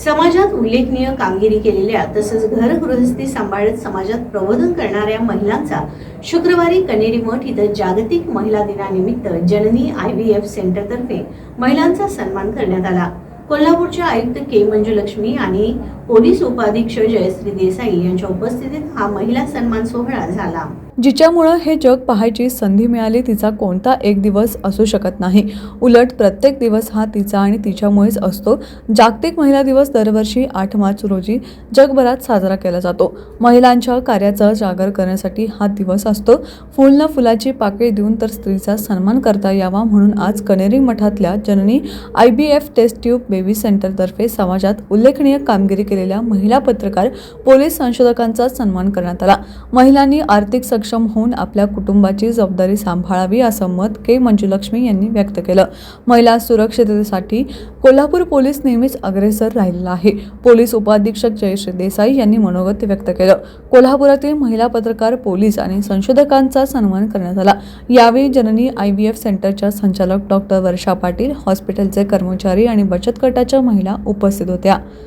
समाजात उल्लेखनीय कामगिरी केलेल्या तसंच घरगृहस्थी सांभाळत समाजात प्रबोधन करणाऱ्या महिलांचा शुक्रवारी कनेरी मठ इथं जागतिक महिला दिनानिमित्त जननी IVF सेंटरतर्फे महिलांचा सन्मान करण्यात आला। कोल्हापूरच्या आयुक्त के मंजुलक्ष्मी आणि पोलीस उपाधीक्षक जयश्री देसाई यांच्या उपस्थितीत हा महिला सन्मान सोहळा झाला। जिच्यामुळे हे जग पाहायची संधी मिळाली तिचा कोणता एक दिवस असू शकत नाही, उलट प्रत्येक दिवस हा तिचा आणि तिच्यामुळेच असतो। जागतिक महिला दिवस दरवर्षी 8 मार्च रोजी जगभरात साजरा केला जातो। महिलांच्या कार्याचा जागर करण्यासाठी हा दिवस असतो। फुल न फुलाची पाकळी देऊन तर स्त्रीचा सन्मान करता यावा म्हणून आज कनेरी मठातल्या जननी IVF टेस्ट ट्यूब बेबी सेंटरतर्फे समाजात उल्लेखनीय कामगिरी केलेल्या महिला पत्रकार, पोलीस संशोधकांचा सन्मान करण्यात आला। महिलांनी आर्थिक सक्षम होऊन आपल्या कुटुंबाची जबाबदारी सांभाळावी असं मत के मंजुलक्ष्मी यांनी व्यक्त केलं। महिला सुरक्षिततेसाठी कोल्हापूर पोलीस नेहमीच अग्रेसर राहिलेला आहे। पोलीस उपाधीक्षक जयश्री देसाई यांनी मनोगत व्यक्त केलं। कोल्हापुरातील महिला पत्रकार, पोलीस आणि संशोधकांचा सन्मान करण्यात आला। यावेळी जननी IVF सेंटरच्या संचालक डॉक्टर वर्षा पाटील, हॉस्पिटलचे कर्मचारी आणि बचत गटाच्या महिला उपस्थित होत्या।